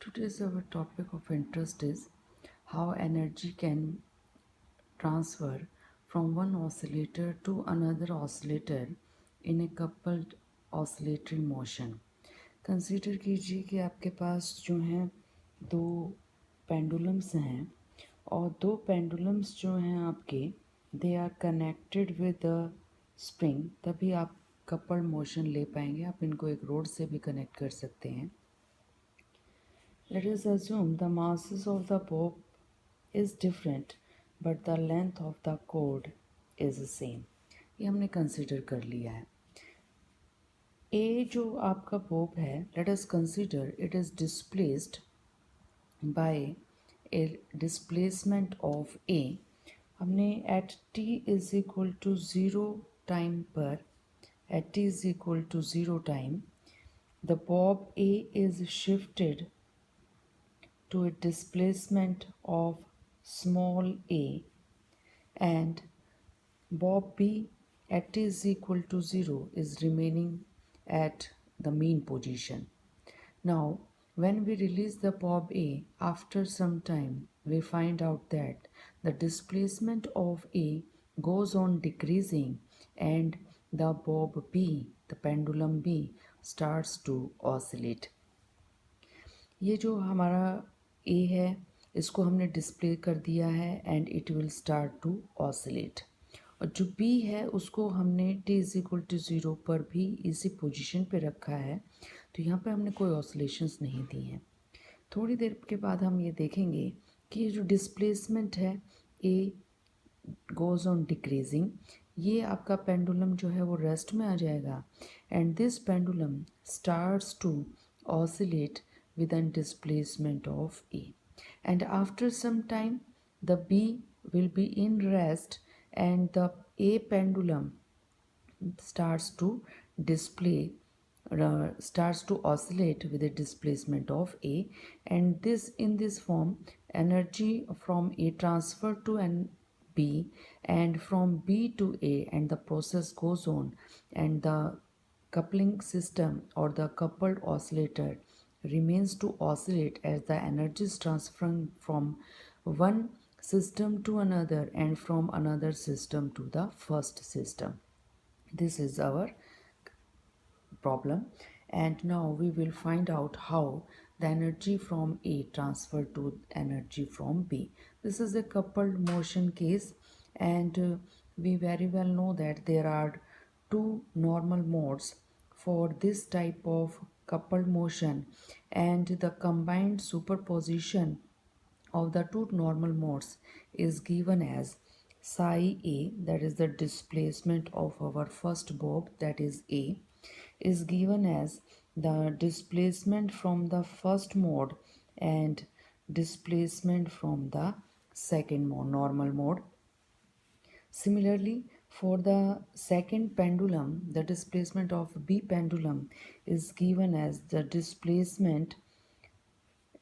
Today's our topic of interest is how energy can transfer from one oscillator to another oscillator in a coupled oscillatory motion. Consider कीजिए कि आपके पास जो हैं दो pendulums हैं और दो पेंडुलम्स जो हैं आपके they are connected with the spring, तभी आप कपल्ड मोशन ले पाएंगे। आप इनको एक रोड से भी कनेक्ट कर सकते हैं। Let us assume the masses of the bob is different but the length of the cord is the same। ये हमने कंसिडर कर लिया है। ए जो आपका बोब है, let us consider it is displaced by a displacement of A. हमने at T is equal to zero time पर, at T is equal to zero time, the bob A is shifted to a displacement of small a, and bob B at t is equal to 0 is remaining at the mean position. Now, when we release the bob A after some time, we find out that the displacement of A goes on decreasing and the bob B, the pendulum B, starts to oscillate. ये जो हमारा ए है इसको हमने display कर दिया है and it will start to oscillate, और जो बी है उसको हमने T is equal to zero पर भी इसी पोजीशन पे रखा है, तो यहाँ पे हमने कोई ऑसिलेशंस नहीं दी हैं। थोड़ी देर के बाद हम ये देखेंगे कि ये जो डिस्प्लेसमेंट है ए गोज़ ऑन डिक्रीजिंग, ये आपका पेंडुलम जो है वो रेस्ट में आ जाएगा and this pendulum starts to oscillate with a displacement of A. And after some time, the B will be in rest and the A pendulum starts to display, starts to oscillate with a displacement of A, and this in this form energy from A transfer to an B and from B to A, and the process goes on, and the coupling system or the coupled oscillator remains to oscillate as the energy is transferring from one system to another and from another system to the first system. This is our problem, and now we will find out how the energy from A transfer to energy from B. This is a coupled motion case, and we very well know that there are two normal modes for this type of coupled motion, and the combined superposition of the two normal modes is given as psi A, that is the displacement of our first bob, that is A, is given as the displacement from the first mode and displacement from the second mode, normal mode. Similarly, for the second pendulum, the displacement of B pendulum is given as the displacement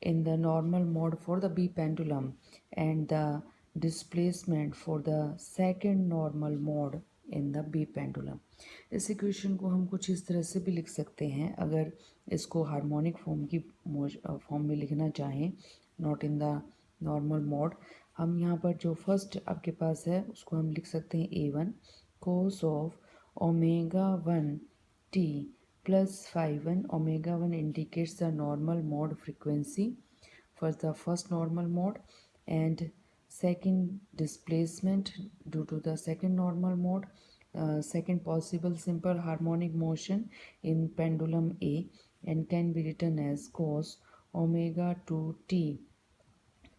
in the normal mode for the B pendulum and the displacement for the second normal mode in the B pendulum. इस equation को हम कुछ इस तरह से भी लिख सकते हैं, अगर इसको हार्मोनिक फॉर्म की फॉर्म में लिखना चाहें, not in the normal mode. हम यहाँ पर जो फर्स्ट आपके पास है उसको हम लिख सकते हैं A1 cos of omega 1 t plus phi 1. Omega 1 indicates the normal mode frequency for the first normal mode, and second displacement due to the second normal mode, second possible simple harmonic motion in pendulum A, and can be written as cos omega 2 t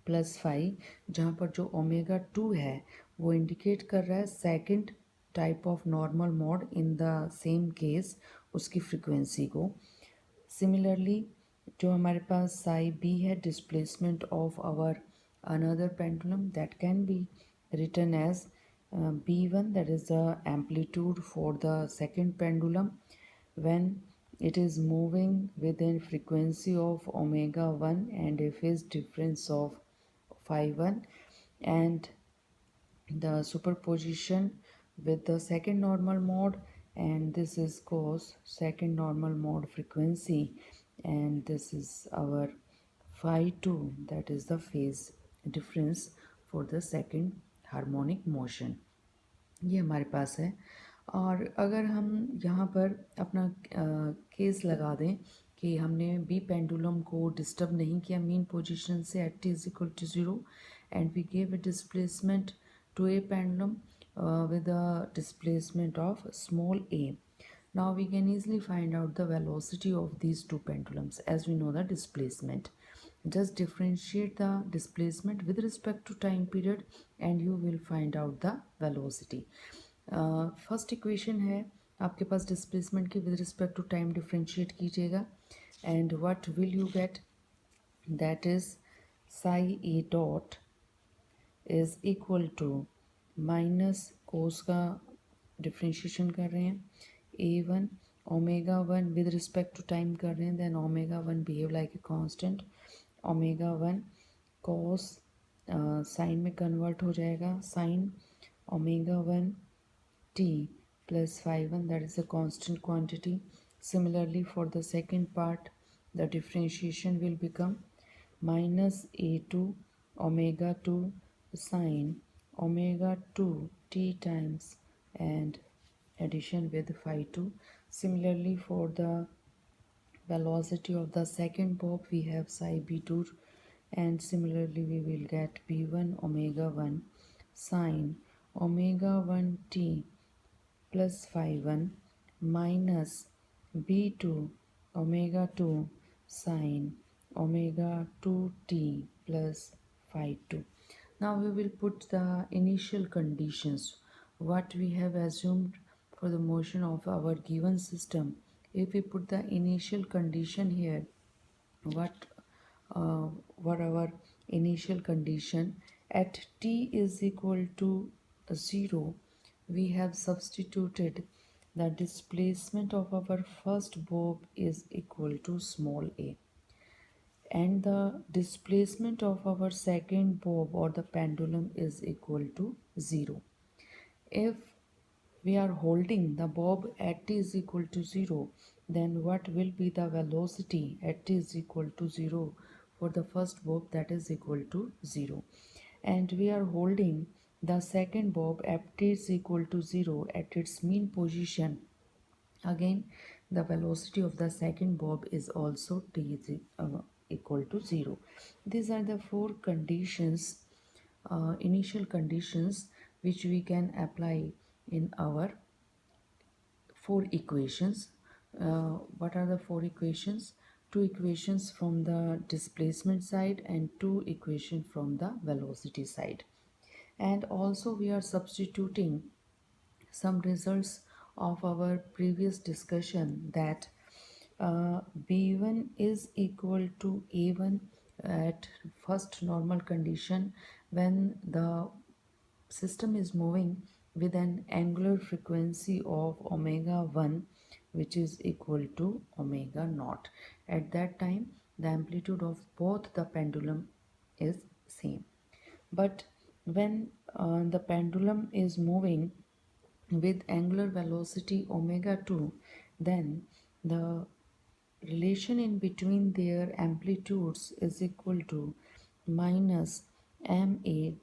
plus five, जहाँ पर जो omega 2 है वो indicate कर रहा है second type of normal mode in the same case, उसकी frequency को। सिमिलरली जो हमारे पास साई बी है, displacement of our another pendulum, that can be written as B1, that is the amplitude for the second pendulum when it is moving within frequency of omega 1 and a phase difference of phi 1, and the superposition with the second normal mode, and this is cos second normal mode frequency, and this is our phi 2, that is the phase difference for the second harmonic motion. ये हमारे पास है। और अगर हम यहाँ पर अपना केस लगा दें कि हमने बी पेंडुलम को डिस्टर्ब नहीं किया मीन पोजीशन से at T is equal to zero and we gave a displacement to a pendulum with a displacement of small a. Now we can easily find out the velocity of these two pendulums as we know the displacement. Just differentiate the displacement with respect to time period and you will find out the velocity. First equation है आपके पास displacement की with respect to time differentiate कीजिएगा and what will you get, that is psi A dot is equal to minus cos का differentiation कर रहे हैं A one omega one with respect to time कर रहे हैं, then omega one behave like a constant, omega one cos sine में convert हो जाएगा, sine omega one t plus phi 1, that is a constant quantity. Similarly for the second part the differentiation will become minus a2 omega 2 sine omega 2 t times and addition with phi 2. Similarly for the velocity of the second bob we have psi b2 and similarly we will get b1 omega 1 sine omega 1 t plus phi 1 minus b2 omega 2 sine omega 2t plus phi 2. Now we will put the initial conditions what we have assumed for the motion of our given system. If we put the initial condition here, what our initial condition at t is equal to 0, we have substituted the displacement of our first bob is equal to small a and the displacement of our second bob or the pendulum is equal to 0. If we are holding the bob at t is equal to 0, then what will be the velocity at t is equal to 0 for the first bob, that is equal to 0. And we are holding the second bob at t is equal to 0 at its mean position. Again the velocity of the second bob is also t is equal to 0. These are the four conditions, initial conditions which we can apply in our four equations. What are the four equations? Two equations from the displacement side and two equations from the velocity side. And also we are substituting some results of our previous discussion that b1 is equal to a1 at first normal condition when the system is moving with an angular frequency of omega 1 which is equal to omega naught. At that time the amplitude of both the pendulum is same. But when the pendulum is moving with angular velocity omega 2, then the relation in between their amplitudes is equal to minus ma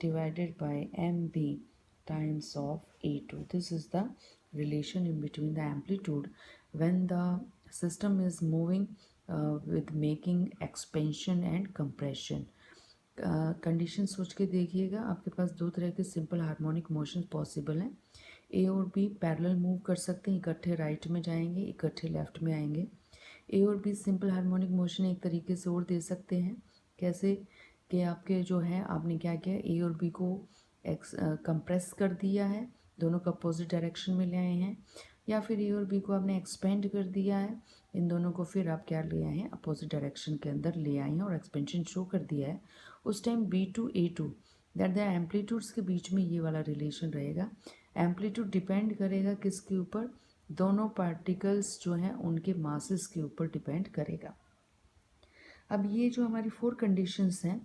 divided by mb times of a2. This is the relation in between the amplitude when the system is moving with making expansion and compression. Condition सोच के देखिएगा, आपके पास दो तरह के simple harmonic motion possible हैं। ए और B parallel move कर सकते हैं, इकट्ठे राइट में जाएंगे, इकट्ठे लेफ्ट में आएंगे। ए और बी सिंपल हार्मोनिक मोशन एक तरीके से और दे सकते हैं, कैसे कि आपके जो है आपने क्या किया, ए और बी को कंप्रेस कर दिया है, दोनों को अपोजिट डायरेक्शन में ले आए हैं, या फिर ए और बी को आपने एक्सपेंड कर दिया है, इन दोनों को फिर आप क्या ले आए हैं, अपोजिट डायरेक्शन के अंदर ले आए हैं और एक्सपेंशन शो कर दिया है। उस time B two A two that the amplitudes के बीच में ये वाला रिलेशन रहेगा। एम्पलीट्यूड डिपेंड करेगा किसके ऊपर, दोनों पार्टिकल्स जो हैं उनके मासेस के ऊपर डिपेंड करेगा। अब ये जो हमारी फोर कंडीशंस हैं,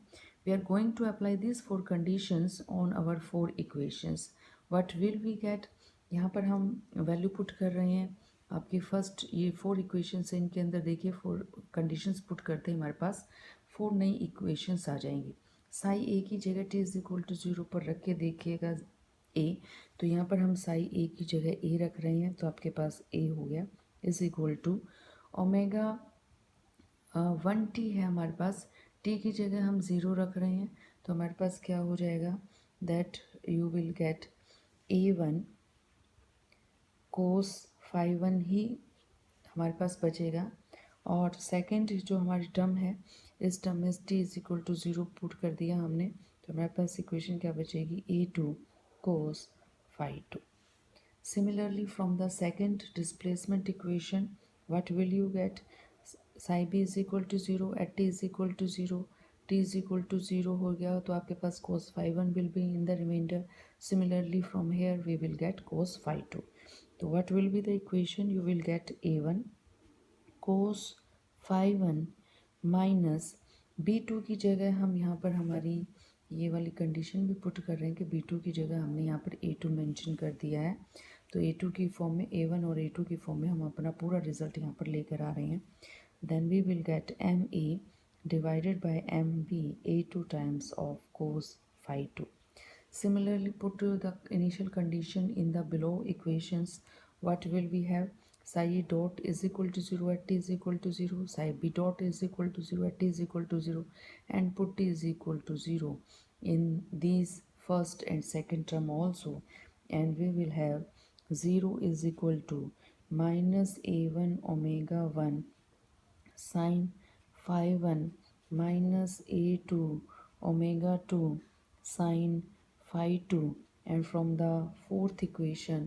we are going to apply this four conditions on our four equations. What will we get, यहाँ पर हम वैल्यू पुट कर रहे हैं आपकी फर्स्ट ये फोर इक्वेशंस हैं, इनके अंदर देखिए फोर कंडीशंस पुट करते हैं हमारे पास 4 नई इक्वेशंस आ जाएंगी। साई ए की जगह टी इज इक्वल टू 0 पर रख के देखिएगा ए, तो यहाँ पर हम साई ए की जगह ए रख रहे हैं, तो आपके पास ए हो गया is equal to omega 1t है हमारे पास, टी की जगह हम 0 रख रहे हैं, तो हमारे पास क्या हो जाएगा that you will get A1 cos phi 1 ही हमारे पास बचेगा। और सेकंड जो हमारी टर्म है, इस टर्म में t is equal to 0 put कर दिया हमने, तो हमारे पास इक्वेशन क्या बचेगी A2 cos phi 2। Similarly, from the second displacement equation, what will you get? Psi b is equal to 0 at t is equal to 0, t is equal to 0 हो गया, तो आपके पास cos phi 1 will be in the remainder. Similarly, from here we will get cos phi 2. So what will be the equation? You will get a1 cos phi 1 minus b2 की जगह हम यहाँ पर हमारी ये वाली कंडीशन भी पुट कर रहे हैं कि b2 की जगह हमने यहाँ पर a2 मेंशन कर दिया है, तो a2 की फॉर्म में a1 और a2 की फॉर्म में हम अपना पूरा रिजल्ट यहाँ पर लेकर आ रहे हैं। Then we will get ma divided by mb a2 times of cos phi 2. Similarly, put the initial condition in the below equations. What will we have? Psi A dot is equal to 0 at t is equal to 0. Psi B dot is equal to 0 at t is equal to 0. And put t is equal to 0 in these first and second term also. And we will have 0 is equal to minus a1 omega 1 sine phi 1 minus a2 omega 2 sine phi 2, and from the fourth equation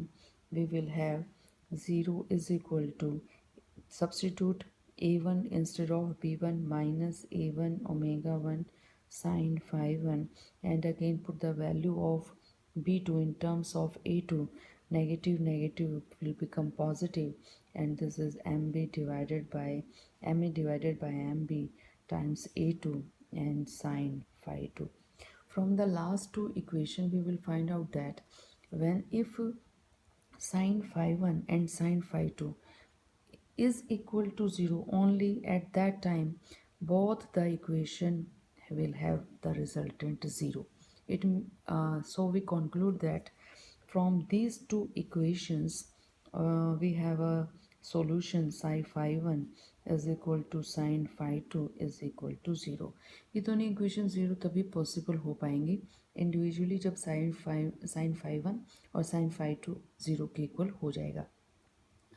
we will have 0 is equal to, substitute a1 instead of b1 minus a1 omega 1 sine phi 1, and again put the value of b2 in terms of a2, negative negative will become positive, and this is mb divided by ma divided by mb times a2 and sine phi 2. From the last two equation we will find out that when if sine phi 1 and sine phi 2 is equal to 0, only at that time both the equation will have the resultant 0. So we conclude that from these two equations we have a solution psi phi 1 is equal to sine phi 2 is equal to 0. ये दोनों equation 0 तभी possible हो पाएंगे individually जब sine phi 1 और sine phi 2 0 के equal हो जाएगा।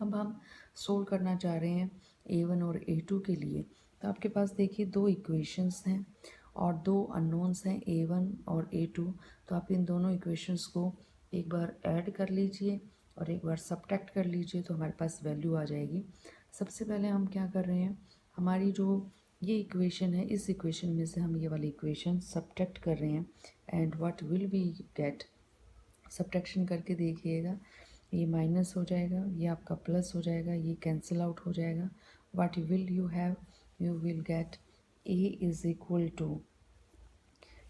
अब हम सोल्व करना चाह रहे हैं a1 और a2 के लिए, तो आपके पास देखिए दो इक्वेशंस हैं और दो अननोन्स हैं a1 और a2, तो आप इन दोनों इक्वेशंस को एक बार ऐड कर लीजिए और एक बार सब्ट्रैक्ट कर लीजिए, तो हमारे पास वैल्यू आ जाएगी। सबसे पहले हम क्या कर रहे हैं, हमारी जो ये इक्वेशन है इस इक्वेशन में से हम ये वाली इक्वेशन सब्ट्रैक्ट कर रहे हैं, and what will we get, subtraction करके देखिएगा, ये माइनस हो जाएगा, ये आपका प्लस हो जाएगा, ये कैंसिल आउट हो जाएगा। What will you have, you will get a is equal to,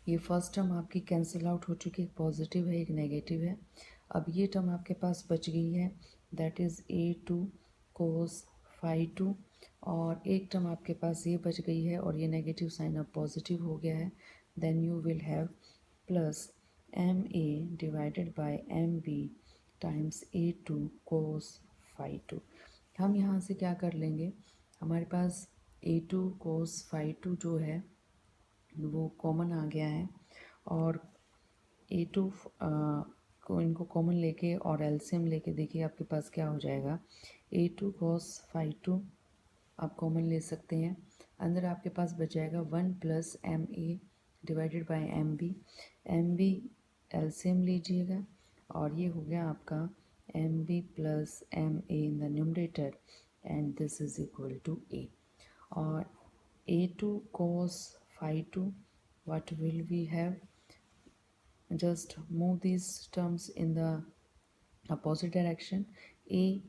ये फर्स्ट टर्म आपकी कैंसिल आउट हो चुकी है, पॉजिटिव है एक नेगेटिव है। अब ये टर्म आपके पास बच गई है, that is a2 cos phi 2, और एक टर्म आपके पास ये बच गई है और ये नेगेटिव साइन अब पॉजिटिव हो गया है। Then you will have plus ma divided by mb times a2 cos phi 2। हम यहाँ से क्या कर लेंगे, हमारे पास a2 कोस फाई 2 जो है वो कॉमन आ गया है, और a2 को इनको कॉमन लेके और एलसीएम लेके देखिए आपके पास क्या हो जाएगा, a2 cos phi 2 आप कॉमन ले सकते हैं, अंदर आपके पास बच जाएगा 1 plus ma divided by mb LCM लीजिएगा और ये हो गया आपका mb plus ma in the numerator and this is equal to a, और a2 cos phi 2, what will we have, just move these terms in the opposite direction, a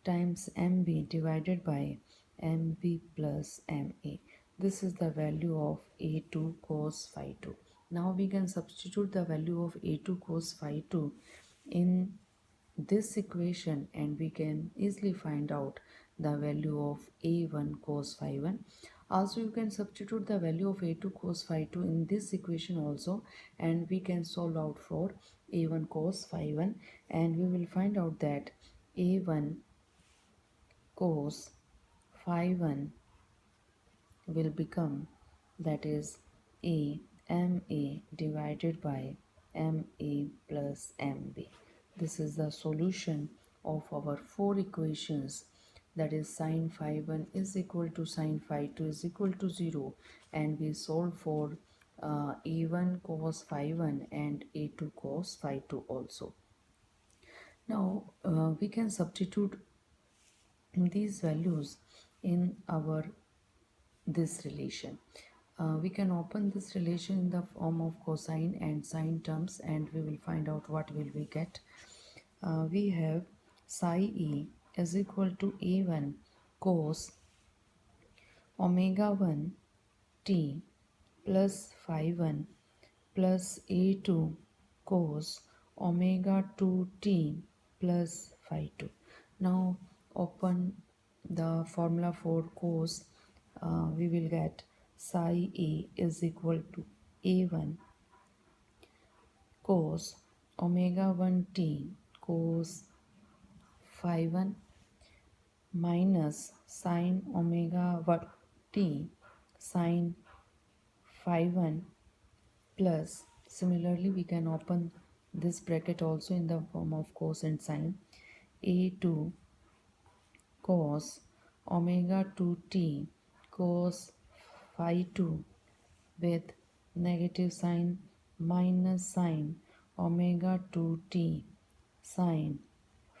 times mb divided by mb plus ma, this is the value of a2 cos phi 2. Now we can substitute the value of a2 cos phi 2 in this equation and we can easily find out the value of a1 cos phi 1, Also, you can substitute the value of a2 cos phi 2 in this equation also, and we can solve out for a1 cos phi 1, and we will find out that a1 cos phi 1 will become, that is, a ma divided by ma plus mb. This is the solution of our four equations, that is sin phi 1 is equal to sin phi 2 is equal to 0, and we solve for a1 cos phi 1 and a2 cos phi 2 also. Now we can substitute these values in our this relation. We can open this relation in the form of cosine and sine terms, and we will find out what will we get. We have psi e is equal to a1 cos omega 1 t plus phi 1 plus a2 cos omega 2 t plus phi 2. Now open the formula for cos. We will get psi a is equal to a1 cos omega 1 t cos phi 1 minus sin omega 1 t sin phi 1 plus, similarly we can open this bracket also in the form of cos and sine, a2 cos omega 2 t cos phi 2 with negative sign minus sin omega 2 t sin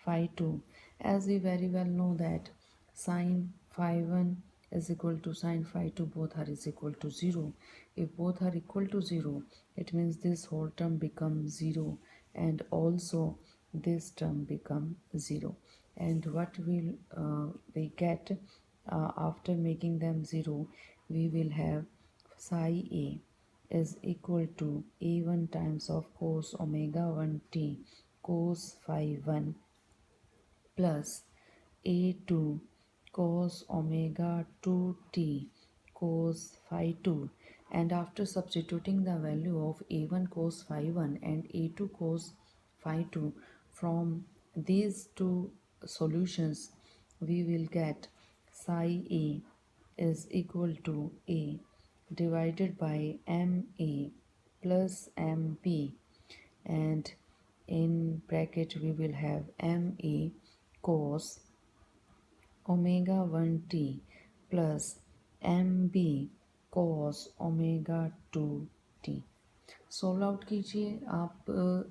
phi 2, as we very well know that sin phi 1 is equal to sin phi 2, both are is equal to 0. If both are equal to 0, it means this whole term becomes 0, and also this term become 0. And what will we get after making them 0? We will have psi a is equal to a1 times of cos omega 1 t cos phi 1 plus a2 cos omega 2t cos phi 2, and after substituting the value of a1 cos phi 1 and a2 cos phi 2 from these two solutions, we will get psi a is equal to a divided by ma plus mb, and in bracket we will have ma cos omega 1 t plus mb cos omega 2 t. Solve out कीजिए आप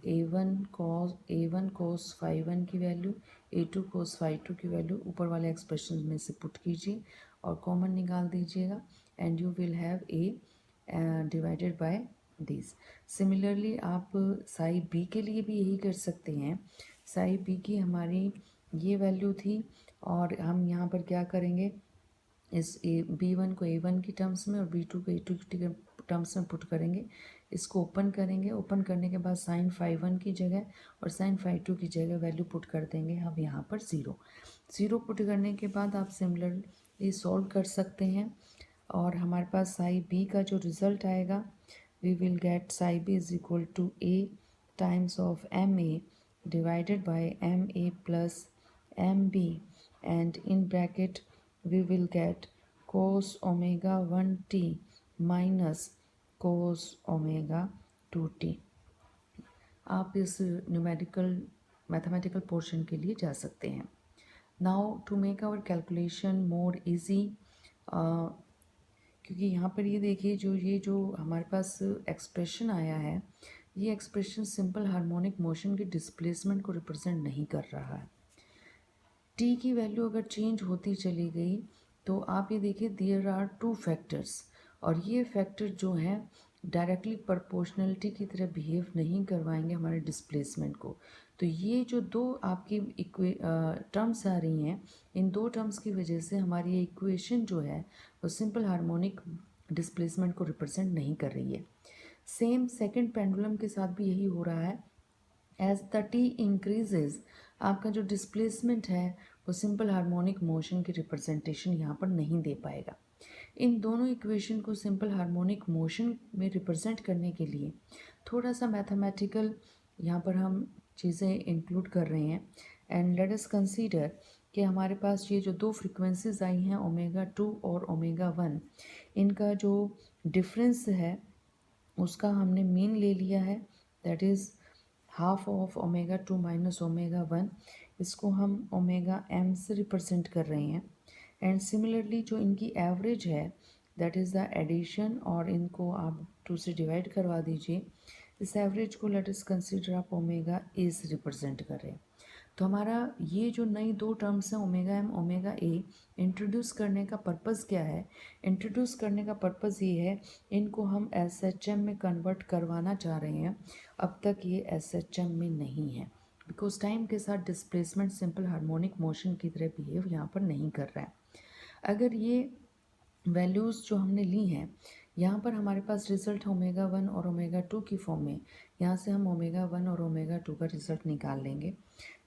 ए one कोस phi 1 की value, a2 cos phi 2 की value ऊपर वाले expression में से put कीजिए और कॉमन निकाल दीजिएगा, and you will have a divided by this. Similarly आप साई बी के लिए भी यही कर सकते हैं. साई बी की हमारी ये वैल्यू थी, और हम यहाँ पर क्या करेंगे, इस b1 को a1 की टर्म्स में और b2 को a2 की टर्म्स में पुट करेंगे. इसको ओपन करेंगे. ओपन करने के बाद साइन फाई 1 की जगह और साइन फाई 2 की जगह वैल्यू पुट कर देंगे हम यहाँ पर 0 पुट करने के बाद आप सिमिलरली सॉल्व कर सकते हैं, और हमारे पास साई बी का जो रिज़ल्ट आएगा, we will get psi b is equal to a times of M a divided by m a plus m b, and in bracket we will get cos omega 1 t minus cos omega 2 t. आप इस numerical mathematical portion के लिए जा सकते हैं. Now to make our calculation more easy, क्योंकि यहाँ पर ये देखिए जो हमारे पास एक्सप्रेशन आया है, ये एक्सप्रेशन सिंपल हार्मोनिक मोशन के डिस्प्लेसमेंट को रिप्रेजेंट नहीं कर रहा है. टी की वैल्यू अगर चेंज होती चली गई तो आप ये देखिए देयर आर 2 फैक्टर्स, और ये फैक्टर जो हैं डायरेक्टली प्रोपोर्शनलिटी की तरह बिहेव नहीं करवाएंगे हमारे डिस्प्लेसमेंट को. तो ये जो दो आपकी टर्म्स आ रही हैं, इन दो टर्म्स की वजह से हमारी ये इक्वेशन जो है वो सिंपल हार्मोनिक डिस्प्लेसमेंट को रिप्रेजेंट नहीं कर रही है. सेम सेकंड पेंडुलम के साथ भी यही हो रहा है. एज द टी इंक्रीजेज, आपका जो डिस्प्लेसमेंट है वो सिंपल हार्मोनिक मोशन की रिप्रेजेंटेशन यहाँ पर नहीं दे पाएगा. इन दोनों इक्वेशन को सिंपल हार्मोनिक मोशन में रिप्रेजेंट करने के लिए थोड़ा सा मैथमेटिकल यहाँ पर हम चीज़ें इंक्लूड कर रहे हैं। एंड लेट अस कंसीडर कि हमारे पास ये जो दो फ्रीक्वेंसीज आई हैं ओमेगा 2 और ओमेगा 1, इनका जो डिफरेंस है उसका हमने मीन ले लिया है, that is half of omega 2 minus omega 1। इसको हम ओमेगा एम से रिप्रेजेंट कर रहे हैं। एंड सिमिलरली जो इनकी एवरेज है दैट इज़ द एडिशन, और इनको आप 2 से डिवाइड करवा दीजिए। इस एवरेज को लेट अस कंसीडर आप ओमेगा ए से रिप्रेजेंट कर रहे हैं। तो हमारा ये जो नई दो टर्म्स हैं omega m omega a, introduce करने का पर्पज़ क्या है? इंट्रोड्यूस करने का पर्पज़ ये है, इनको हम एस एच एम में कन्वर्ट करवाना चाह रहे हैं। अब तक ये एस एच एम में नहीं है बिकॉज टाइम के साथ डिस्प्लेसमेंट सिंपल हार्मोनिक मोशन की तरह बिहेव यहाँ पर नहीं कर रहा है। अगर ये वैल्यूज़ जो हमने ली हैं, यहाँ पर हमारे पास रिज़ल्ट ओमेगा 1 और ओमेगा 2 की फॉर्म में, यहाँ से हम ओमेगा 1 और ओमेगा 2 का रिज़ल्ट निकाल लेंगे।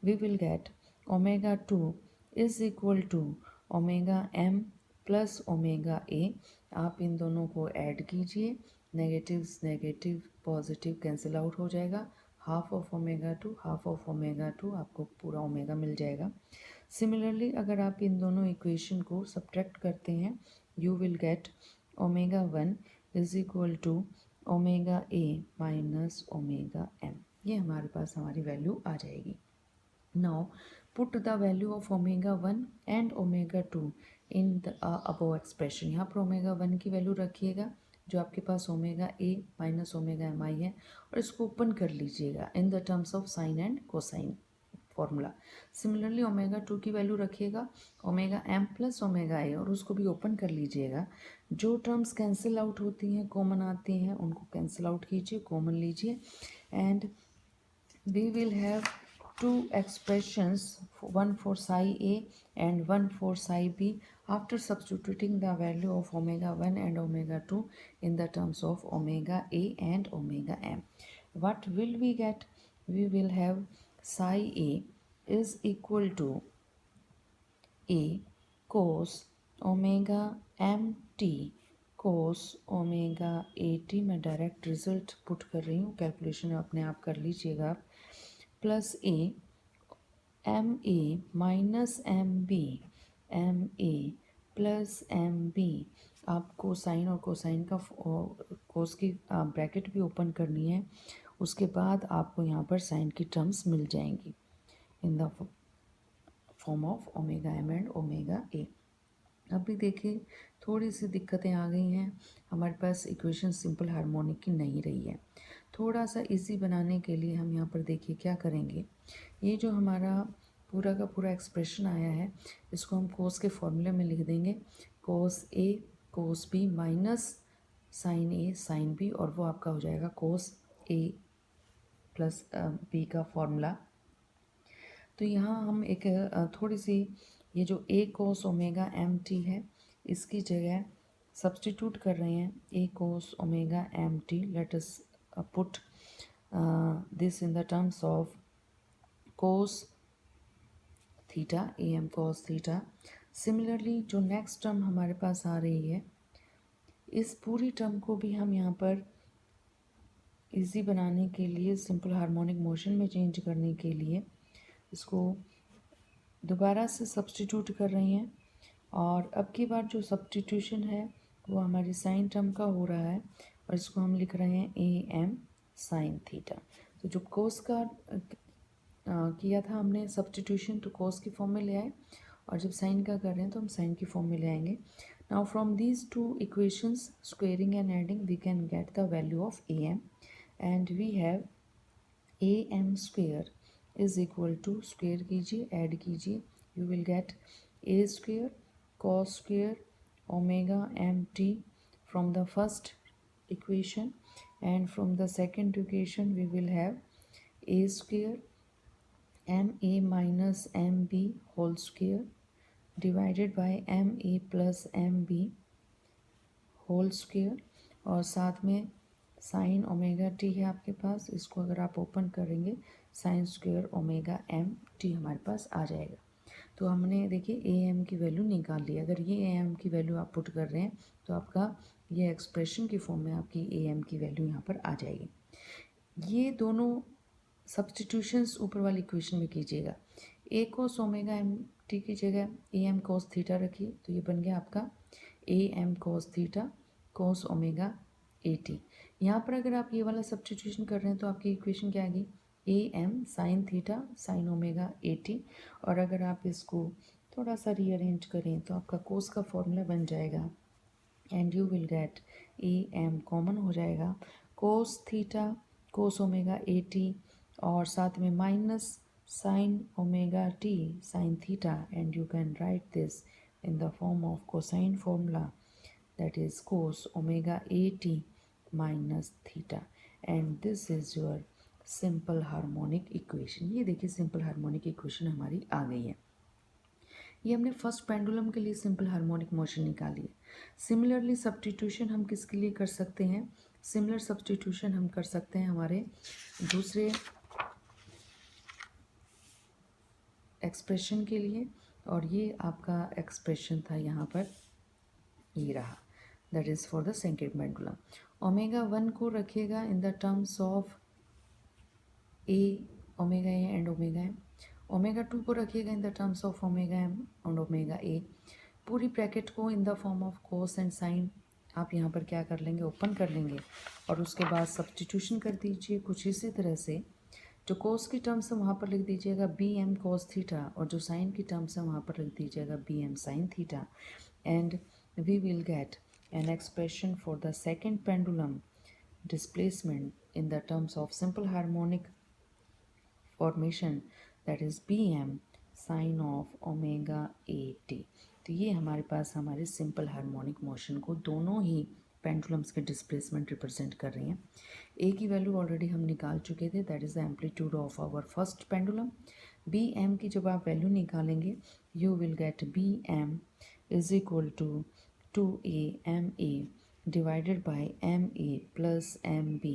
We will get omega 2 is equal to omega m plus omega a. आप इन दोनों को ऐड कीजिए, negatives negative positive cancel out हो जाएगा। Half of omega 2 half of omega 2, आपको पूरा ओमेगा मिल जाएगा। सिमिलरली अगर आप इन दोनों इक्वेशन को सब्ट्रैक्ट करते हैं, you will get omega 1 is equal to omega A minus omega M. ये हमारे पास हमारी वैल्यू आ जाएगी। Now put the value of omega 1 and omega 2 in the above expression. यहाँ पर ओमेगा 1 की वैल्यू रखिएगा जो आपके पास omega A minus omega M I है, और इसको ओपन कर लीजिएगा in the terms of sine and cosine formula. Similarly omega 2 की वैल्यू रखिएगा omega m plus omega a, और उसको भी ओपन कर लीजिएगा। जो टर्म्स कैंसिल आउट होती हैं, कॉमन आती हैं, उनको कैंसिल आउट कीजिए, कॉमन लीजिए, and we will have two expressions, one for psi A and one for psi B, after substituting the value of omega 1 and omega 2 in the terms of omega A and omega M. What will we get? We will have psi A is equal to A cos omega mt cos omega at। मैं direct result put कर रही हूँ, calculation अपने आप कर लीजिएगा। Plus a m a minus m a plus m b. आपको sine और कोसाइन का कोस की ब्रैकेट भी ओपन करनी है, उसके बाद आपको यहाँ पर साइन की टर्म्स मिल जाएंगी in the form of omega m and omega a. अभी देखिए थोड़ी सी दिक्कतें आ गई हैं, हमारे पास इक्वेशन सिंपल हार्मोनिक की नहीं रही है। थोड़ा सा इजी बनाने के लिए हम यहाँ पर देखिए क्या करेंगे, ये जो हमारा पूरा का पूरा एक्सप्रेशन आया है इसको हम कोस के फॉर्मूले में लिख देंगे, cos A cos B minus sine A sine B, और वो आपका हो जाएगा कोस ए प्लस बी का फॉर्मूला। तो यहाँ हम एक थोड़ी सी ये जो A cos omega M T है इसकी जगह सब्स्टिट्यूट कर रहे हैं A cos omega M T. Let us put this in the terms of cos theta A M cos theta. Similarly जो नेक्स्ट टर्म हमारे पास आ रही है, इस पूरी टर्म को भी हम यहाँ पर इजी बनाने के लिए, सिंपल हार्मोनिक मोशन में चेंज करने के लिए इसको दोबारा से सब्स्टिट्यूट कर रही हैं। और अब की बार जो सब्स्टिट्यूशन है वो हमारी साइन टर्म का हो रहा है, और इसको हम लिख रहे हैं ए एम साइन थीटा। तो जो कोस का किया था हमने सब्स्टिट्यूशन, तो कोस की फॉर्म में ले आए, और जब साइन का कर रहे हैं तो हम साइन की फॉर्म में ले आएंगे। Now from these two equations squaring and adding we can get the value of a m, and we have a M square is equal to, square कीजिए ऐड कीजिए, you will get a square cos square omega mt from the first equation, and from the second equation we will have a square ma minus mb whole square divided by ma plus mb whole square, और साथ में sign omega T है आपके पास, इसको अगर आप open करेंगे sine square omega M t हमारे पास आ जाएगा। तो हमने देखिए ए एम की वैल्यू निकाल ली। अगर ये ए एम की वैल्यू आप पुट कर रहे हैं तो आपका ये एक्सप्रेशन की फॉर्म में आपकी ए एम की वैल्यू यहाँ पर आ जाएगी। ये दोनों सब्सटीट्यूशंस ऊपर वाली इक्वेशन में कीजिएगा। ए कोस ओमेगा एम टी की जगह ए एम कोस थीटा रखिए, तो ये बन गया आपका a M cos theta cos omega a t. यहाँ पर अगर आप ये वाला सब्सटीट्यूशन कर रहे हैं तो आपकी इक्वेशन क्या आएगी, a m sine theta sine omega a t. और अगर आप इसको थोड़ा सा रीअरेंज करें तो आपका कोस का फॉर्मूला बन जाएगा and you will get a m common हो जाएगा cos theta cos omega a t और साथ में minus sine omega t sine theta, and you can write this in the form of cosine formula, that is cos omega at minus theta, and this is your simple harmonic equation। ये देखिए simple harmonic equation हमारी आ गई है। ये हमने first pendulum के लिए simple harmonic motion निकाली है। सिमिलरली सब्स्टिट्यूशन हम किसके लिए कर सकते हैं, सिमिलर सब्स्टिट्यूशन हम कर सकते हैं हमारे दूसरे एक्सप्रेशन के लिए, और ये आपका एक्सप्रेशन था यहाँ पर, ये रहा, that is for the second pendulum. Omega 1 को रखिएगा in the terms of a omega a and omega m. Omega 2 को रखिएगा in the terms of omega m and omega a. पूरी ब्रैकेट को in the form of cos and sine आप यहाँ पर क्या कर लेंगे, ओपन कर लेंगे, और उसके बाद सब्स्टिट्यूशन कर दीजिए कुछ इसी तरह से। जो कोस की टर्म्स है वहाँ पर लिख दीजिएगा बी एम कोस थीटा, और जो साइन की टर्म्स है वहाँ पर लिख दीजिएगा b m sine theta, and we will get an expression for the second pendulum displacement in the terms of simple harmonic formation, that is bm sin of omega at। तो ये हमारे पास हमारे सिंपल हार्मोनिक मोशन को दोनों ही pendulums के displacement represent कर रही हैं। ए की वैल्यू ऑलरेडी हम निकाल चुके थे, that is the amplitude of our first pendulum. B m की जब आप वैल्यू निकालेंगे you will get b m is equal to a m a divided by ma plus mb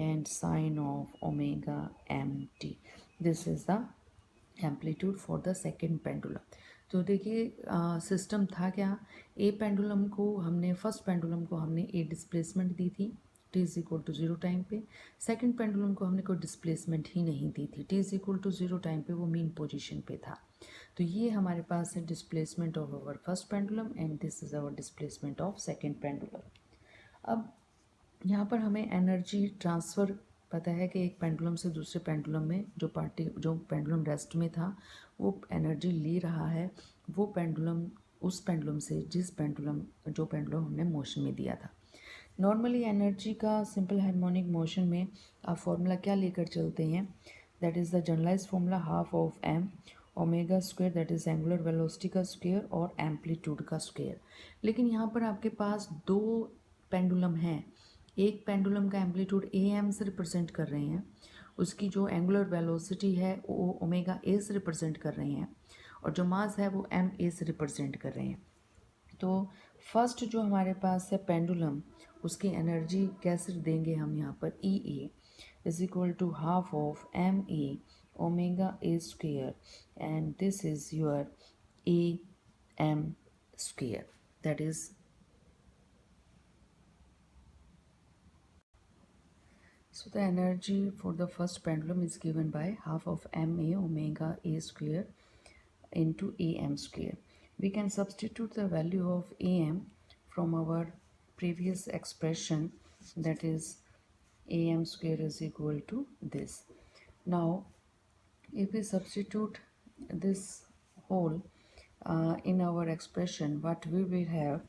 and sine of omega mt। this is the amplitude for the second pendulum। तो देखिए system था क्या, ए pendulum को हमने first pendulum को हमने ए displacement दी थी t is equal to zero time पे। सेकंड पेंडुलम को हमने कोई डिस्प्लेसमेंट ही नहीं दी थी, t is equal to zero time पे वो मीन पोजीशन पे था। तो ये हमारे पास है displacement of our first pendulum and this is our displacement of second pendulum. अब यहाँ पर हमें एनर्जी ट्रांसफ़र पता है कि एक पेंडुलम से दूसरे पेंडुलम में जो पेंडुलम रेस्ट में था वो एनर्जी ले रहा है, वो पेंडुलम उस पेंडुलम से जो पेंडुलम हमने मोशन में दिया था। नॉर्मली एनर्जी का सिंपल हार्मोनिक मोशन में आप फॉर्मूला क्या लेकर चलते हैं, that is the generalize formula half of m omega square, that is angular velocity का स्क्वायर और एम्पलीट्यूड का स्क्वायर। लेकिन यहाँ पर आपके पास दो पेंडुलम हैं, एक पेंडुलम का एम्पलीट्यूड ए एम से रिप्रेजेंट कर रहे हैं, उसकी जो एंगुलर वेलोसिटी है वो ओमेगा ए से रिप्रेजेंट कर रहे हैं, और जो मास है वो एम ए से रिप्रेजेंट कर रहे हैं। तो फर्स्ट जो हमारे पास है पेंडुलम, उसकी एनर्जी कैसे देंगे हम यहाँ पर, E A is equal to half of M A omega A square, and this is your A M square, that is so the energy for the first pendulum is given by half of ma omega a square into am square। We can substitute the value of am from our previous expression, that is am square is equal to this। Now if we substitute this whole in our expression, what we will have,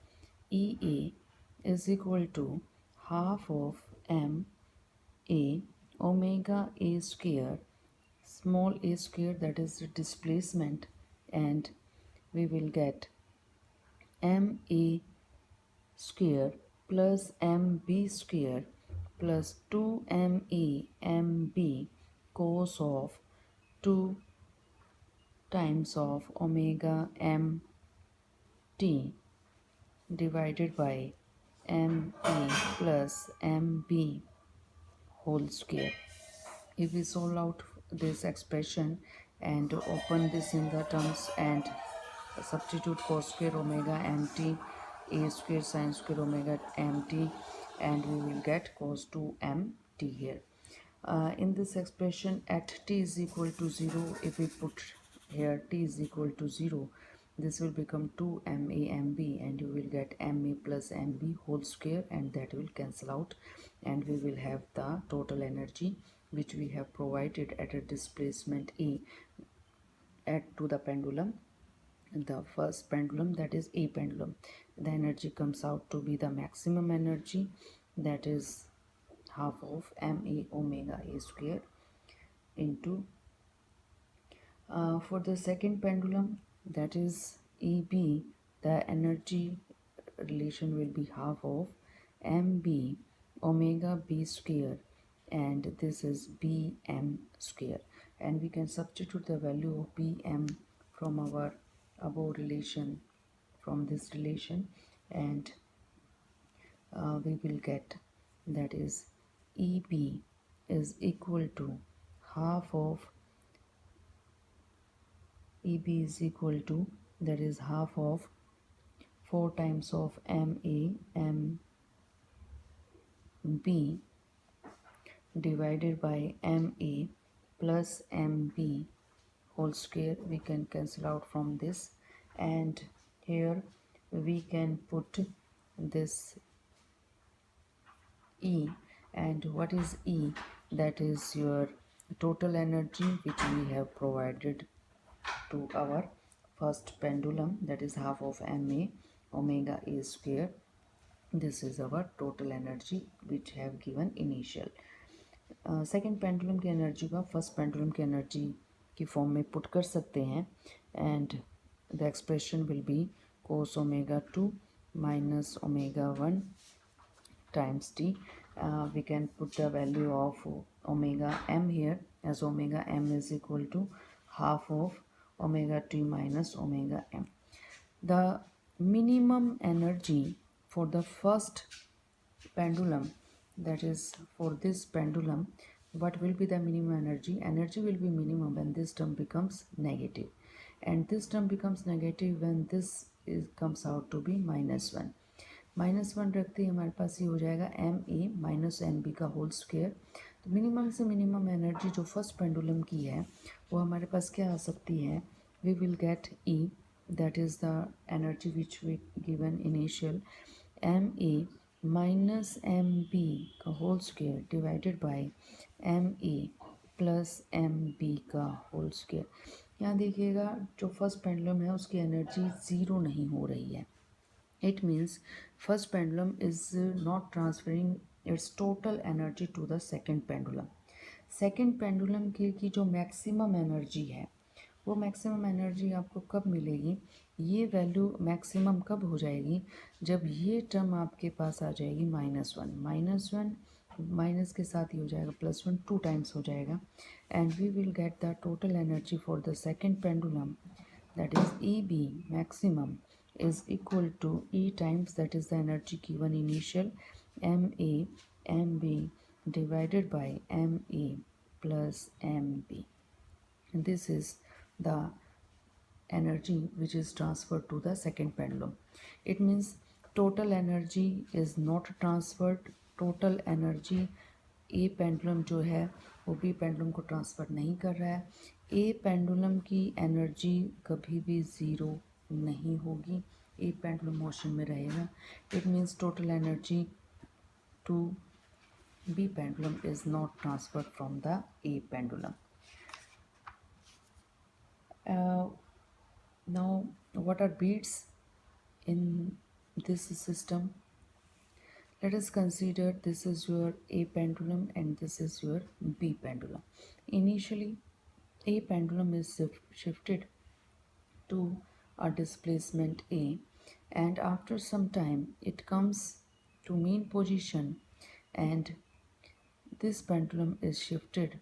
ea is equal to half of m a omega a square small a square, that is the displacement, and we will get ma square plus mb square plus 2ma mb cos of 2 times of omega m t divided by ma plus mb whole square। If we solve out this expression, and open this in the terms and substitute cos square omega mt a square sin square omega mt, and we will get cos 2mt here. In this expression at t is equal to 0, if we put here t is equal to 0, this will become 2 ma mb, and you will get ma plus mb whole square, and that will cancel out, and we will have the total energy which we have provided at a displacement a at to the pendulum, the first pendulum, that is a pendulum. The energy comes out to be the maximum energy, that is half of ma omega a square into for the second pendulum, that is eb, the energy relation will be half of mb omega b square, and this is bm square, and we can substitute the value of bm from our above relation, from this relation, and we will get, that is eb is equal to half of eb is equal to, that is half of 4 times of ma mb divided by ma plus mb whole square. We can cancel out from this, and here we can put this E. And what is E? That is your total energy which we have provided to our first pendulum, that is half of ma omega a square. This is our total energy which have given initial. Second pendulum की energy को आप first pendulum की energy की form में put कर सकते हैं, and the expression will be cos omega 2 minus omega 1 times t. We can put the value of omega m here, as omega m is equal to half of omega t minus omega m. The minimum energy for the first pendulum, that is for this pendulum, what will be the minimum energy? Energy will be minimum when this term becomes negative, and this term becomes negative when this comes out to be -1. -1 रखते ही हमारे पास ये हो जाएगा m a minus n b का whole square. तो minimum से minimum energy जो first pendulum की है वो हमारे पास क्या आ सकती है? We will get E, that is the energy which we given initial, ma minus mb का whole square divided by ma plus mb का होल स्क्वायर। यहाँ देखिएगा जो फर्स्ट पेंडुलम है उसकी एनर्जी ज़ीरो नहीं हो रही है। It means first pendulum is not transferring its total energy to the second pendulum. Second pendulum की जो मैक्सिमम एनर्जी है वो मैक्सिमम एनर्जी आपको कब मिलेगी? ये वैल्यू मैक्सिमम कब हो जाएगी? जब ये टर्म आपके पास आ जाएगी -1, -1 माइनस के साथ ही हो जाएगा +1, 2 टाइम्स हो जाएगा, and we will get the total energy for the second pendulum, that is EB maximum is equal to E times, that is the energy given initial, MA MB divided by MA plus MB. And this is the energy which is transferred to the second pendulum. It means total energy is not transferred. total energy A pendulum जो है वो B pendulum को transfer नहीं कर रहा है। ए pendulum की energy कभी भी ज़ीरो नहीं होगी, ए पेंडुलम मोशन में रहेगा। It means total energy to b pendulum is not transferred from the a pendulum. Now what are beats in this system? Let us consider this is your A pendulum and this is your B pendulum. Initially A pendulum is shifted to a displacement A, and after some time it comes to mean position and this pendulum is shifted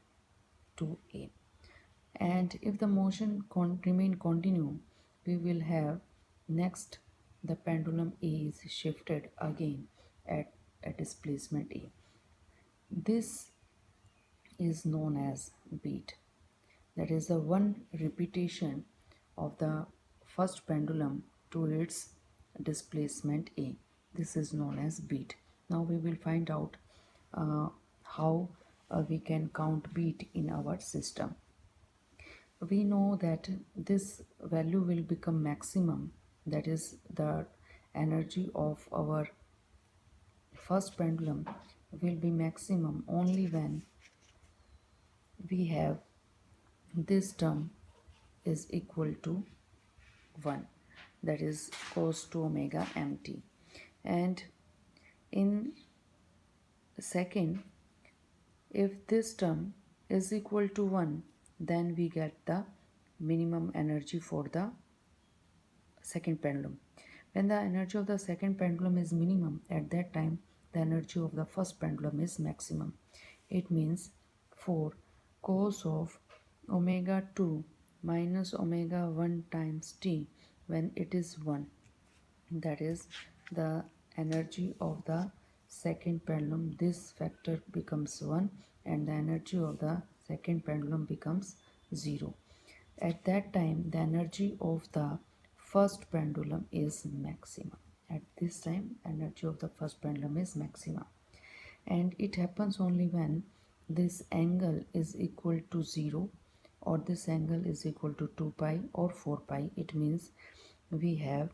to A. And if the motion remain continue, we will have next the pendulum A is shifted again at a displacement A. This is known as beat. that is the one repetition of the first pendulum to its displacement A. This is known as beat. Now we will find out how we can count beat in our system. We know that this value will become maximum, that is the energy of our first pendulum will be maximum only when we have this term is equal to 1, that is cos to omega mt. And in second, if this term is equal to 1, then we get the minimum energy for the second pendulum. When the energy of the second pendulum is minimum, at that time the energy of the first pendulum is maximum. It means for cos of omega 2 minus omega 1 times t, when it is 1, that is the energy of the second pendulum, this factor becomes 1 and the energy of the second pendulum becomes 0. At that time the energy of the first pendulum is maximum. At this time energy of the first pendulum is maximum, and it happens only when this angle is equal to 0 or this angle is equal to 2 pi or 4 pi. It means we have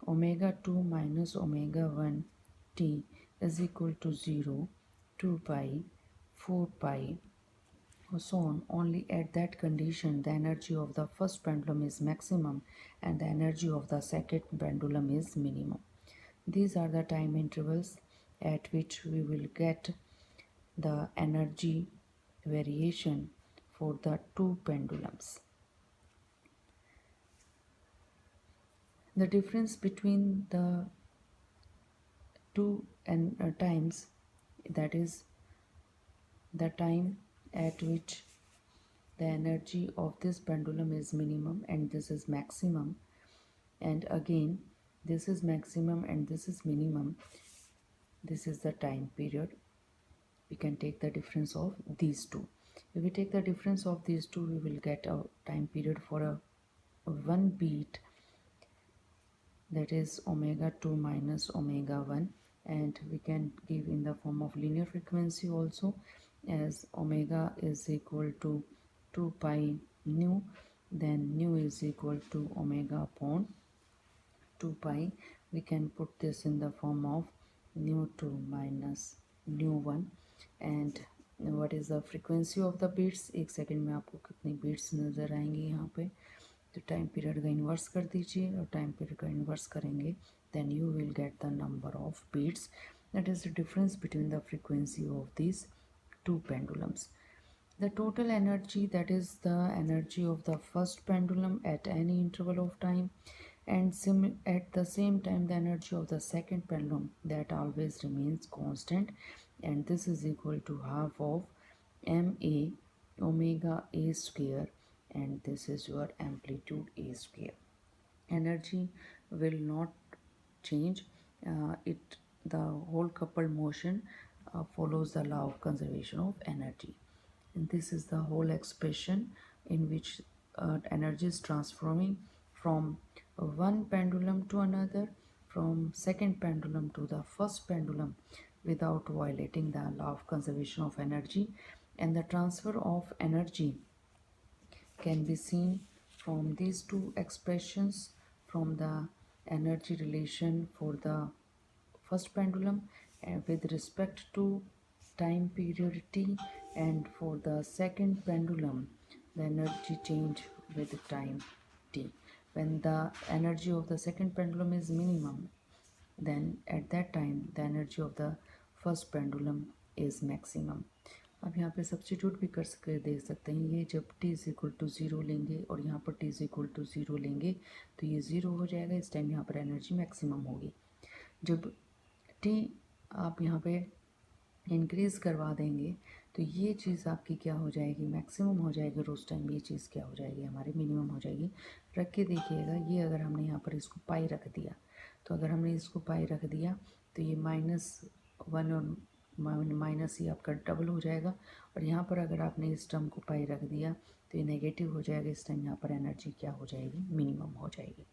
omega 2 minus omega 1 t is equal to 0, 2 pi, 4 pi, so on. Only at that condition the energy of the first pendulum is maximum and the energy of the second pendulum is minimum. These are the time intervals at which we will get the energy variation for the two pendulums. The difference between the two times, that is the time at which the energy of this pendulum is minimum and this is maximum, and again this is maximum and this is minimum, this is the time period. We can take the difference of these two. If we take the difference of these two, we will get a time period for a one beat, that is omega 2 minus omega 1, and we can give in the form of linear frequency also, as omega is equal to 2 pi nu, then nu is equal to omega upon 2 pi. We can put this in the form of nu 2 minus nu 1. And what is the frequency of the beats, एक second में आपको कितनी beats नज़र आएंगी यहाँ पे. तो time period का इन्वर्स कर दीजिए और टाइम पीरियड का इन्वर्स करेंगे, then you will get the number of beats. That is the difference between the frequency of these two pendulums. The total energy, that is the energy of the first pendulum at any interval of time, and at the same time the energy of the second pendulum, that always remains constant, and this is equal to half of ma omega a square, and this is your amplitude a square. Energy will not change. It the whole coupled motion follows the law of conservation of energy, and this is the whole expression in which energy is transforming from one pendulum to another, from second pendulum to the first pendulum, without violating the law of conservation of energy. And the transfer of energy can be seen from these two expressions, from the energy relation for the first pendulum with respect to time period t, and for the second pendulum the energy change with time t. When the energy of the second pendulum is minimum, then at that time the energy of the first pendulum is maximum. अब यहाँ पे substitute भी कर सके देख सकते हैं, ये जब t इज इक्वल टू 0 लेंगे और यहाँ पर t इज इक्वल टू 0 लेंगे तो ये 0 हो जाएगा. इस टाइम यहाँ पर एनर्जी मैक्सिमम होगी. जब t आप यहाँ पे इंक्रीज़ करवा देंगे तो ये चीज़ आपकी क्या हो जाएगी, मैक्सिमम हो जाएगी, और उस टाइम ये चीज़ क्या हो जाएगी, हमारी मिनिमम हो जाएगी. रख के देखिएगा, ये अगर हमने यहाँ पर इसको पाई रख दिया, तो अगर हमने इसको पाई रख दिया तो ये -1 और माइनस ही आपका डबल हो जाएगा. और यहाँ पर अगर आपने इस टर्म को पाई रख दिया तो ये नेगेटिव हो जाएगा, इस टाइम यहाँ पर एनर्जी क्या हो जाएगी, मिनिमम हो जाएगी।